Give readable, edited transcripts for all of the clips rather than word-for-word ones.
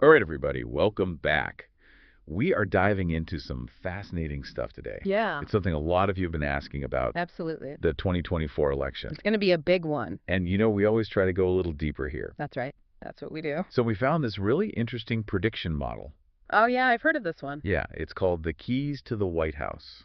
All right, everybody, welcome back. We are diving into some fascinating stuff today. Yeah, It's something a lot of you have been asking about absolutely. the 2024 election. It's going to be a big one. And we always try to go a little deeper here. That's right. That's what we do. So we found this really interesting prediction model. Oh, yeah, I've heard of this one. Yeah, it's called The Keys to the White House.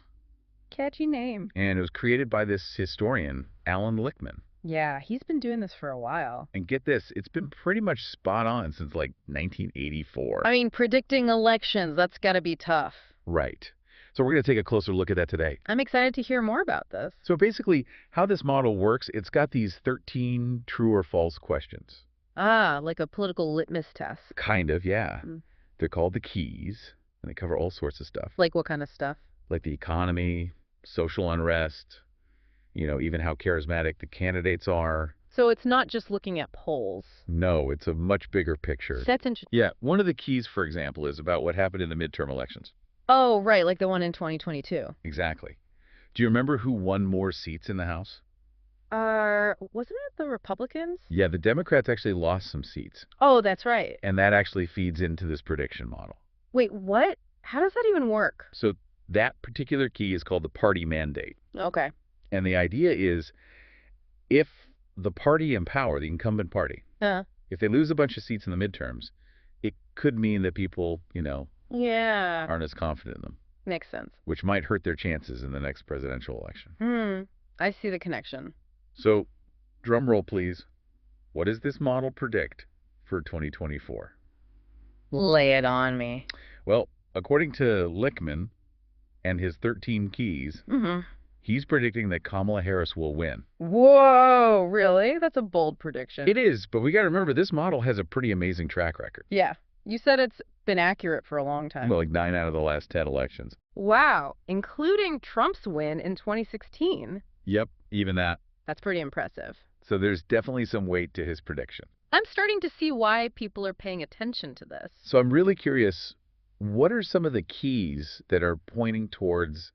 Catchy name. And it was created by this historian, Alan Lichtman. Yeah, he's been doing this for a while. And get this, it's been pretty much spot on since like 1984. I mean, predicting elections, that's got to be tough. Right. So we're going to take a closer look at that today. I'm excited to hear more about this. So basically, how this model works, it's got these 13 true or false questions. Ah, like a political litmus test. Kind of, yeah. Mm. They're called the keys, and they cover all sorts of stuff, Like what kind of stuff? like the economy, social unrest, even how charismatic the candidates are. So it's not just looking at polls. No, it's a much bigger picture. That's interesting. Yeah, one of the keys, for example, is about what happened in the midterm elections. Oh, right, like the one in 2022. Exactly. Do you remember who won more seats in the House? Wasn't it the Republicans? Yeah, the Democrats actually lost some seats, Oh, that's right. and that actually feeds into this prediction model. Wait, what? How does that even work? So that particular key is called the party mandate. Okay. And the idea is if the party in power, the incumbent party, Uh, if they lose a bunch of seats in the midterms, it could mean that people, yeah. aren't as confident in them, Makes sense. which might hurt their chances in the next presidential election. I see the connection. So, drum roll, please. What does this model predict for 2024? Lay it on me. Well, according to Lichtman and his 13 keys, he's predicting that Kamala Harris will win. Whoa, really? That's a bold prediction. It is, but we got to remember this model has a pretty amazing track record. Yeah. You said it's been accurate for a long time. Well, like 9 out of the last 10 elections. Wow, including Trump's win in 2016. Yep, even that. That's pretty impressive. So there's definitely some weight to his prediction. I'm starting to see why people are paying attention to this. So I'm really curious, what are some of the keys that are pointing towards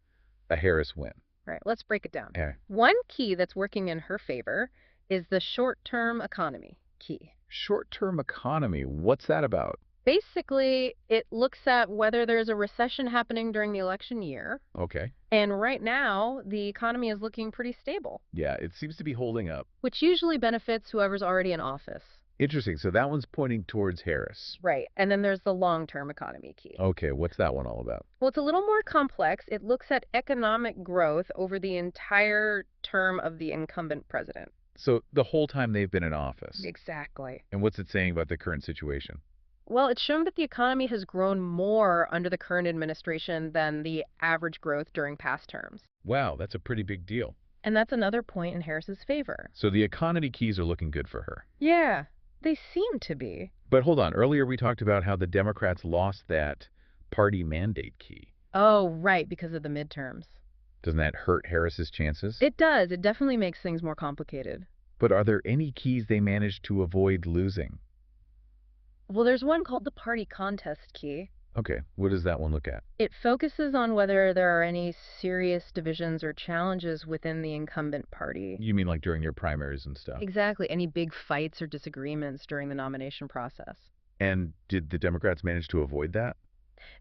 a Harris win? Right, let's break it down. Yeah. One key that's working in her favor is the short-term economy key. Short-term economy, what's that about? Basically, it looks at whether there's a recession happening during the election year. Okay. And right now, the economy is looking pretty stable, Yeah, it seems to be holding up. which usually benefits whoever's already in office. Interesting. So that one's pointing towards Harris. Right. And then there's the long-term economy key. Okay, what's that one all about? Well, it's a little more complex. It looks at economic growth over the entire term of the incumbent president. So the whole time they've been in office. Exactly. And what's it saying about the current situation? Well, it's shown that the economy has grown more under the current administration than the average growth during past terms. Wow, that's a pretty big deal. And that's another point in Harris's favor. So the economy keys are looking good for her. Yeah, they seem to be. But hold on, earlier we talked about how the Democrats lost that party mandate key. Oh, right, because of the midterms. Doesn't that hurt Harris's chances? It does. It definitely makes things more complicated. But are there any keys they managed to avoid losing? Well, there's one called the party contest key. Okay, what does that one look at? It focuses on whether there are any serious divisions or challenges within the incumbent party. You mean like during your primaries and stuff? Exactly, any big fights or disagreements during the nomination process. And did the Democrats manage to avoid that?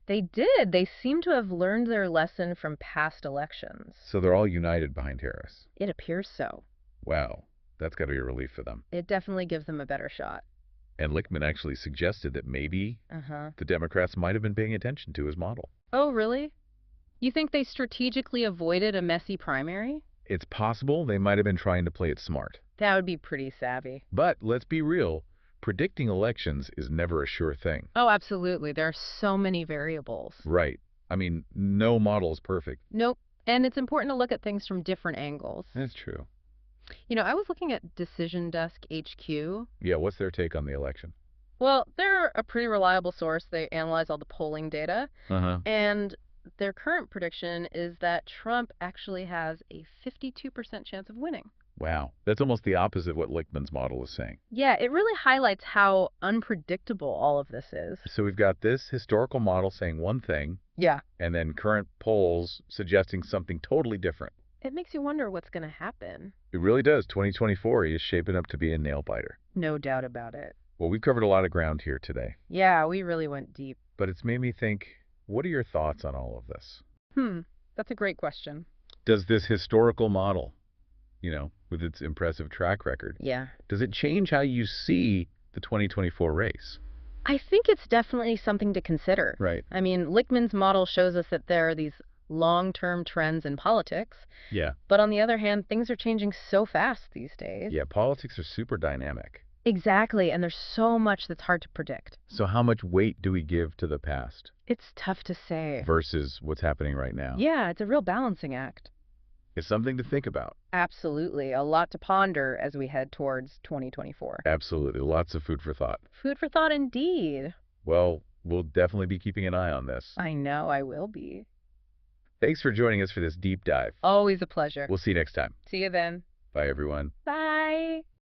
They did. They seem to have learned their lesson from past elections. So they're all united behind Harris. It appears so. Wow, that's got to be a relief for them. It definitely gives them a better shot. And Lichtman actually suggested that maybe Uh-huh. the Democrats might have been paying attention to his model. Oh, really? You think they strategically avoided a messy primary? It's possible they might have been trying to play it smart. That would be pretty savvy. But let's be real, predicting elections is never a sure thing. Oh, absolutely. There are so many variables. Right. I mean, no model is perfect. Nope. And it's important to look at things from different angles. That's true. You know, I was looking at Decision Desk HQ. Yeah, what's their take on the election? Well, they're a pretty reliable source. They analyze all the polling data. Uh-huh. And their current prediction is that Trump actually has a 52% chance of winning. Wow. That's almost the opposite of what Lichtman's model is saying. Yeah, it really highlights how unpredictable all of this is. So we've got this historical model saying one thing, Yeah. and then current polls suggesting something totally different. It makes you wonder what's going to happen. It really does. 2024 is shaping up to be a nail biter. No doubt about it. Well, we've covered a lot of ground here today, Yeah, we really went deep. but it's made me think, what are your thoughts on all of this? That's a great question. Does this historical model, with its impressive track record, Yeah. does it change how you see the 2024 race? I think it's definitely something to consider. Right. I mean, Lichtman's model shows us that there are these long-term trends in politics, Yeah. but on the other hand, things are changing so fast these days. Yeah, politics are super dynamic. Exactly, and there's so much that's hard to predict. So how much weight do we give to the past It's tough to say. versus what's happening right now? Yeah, it's a real balancing act. It's something to think about. Absolutely, a lot to ponder as we head towards 2024. Absolutely. Lots of food for thought. Food for thought indeed. Well, we'll definitely be keeping an eye on this. I know I will be. Thanks for joining us for this deep dive. Always a pleasure. We'll see you next time. See you then. Bye, everyone. Bye.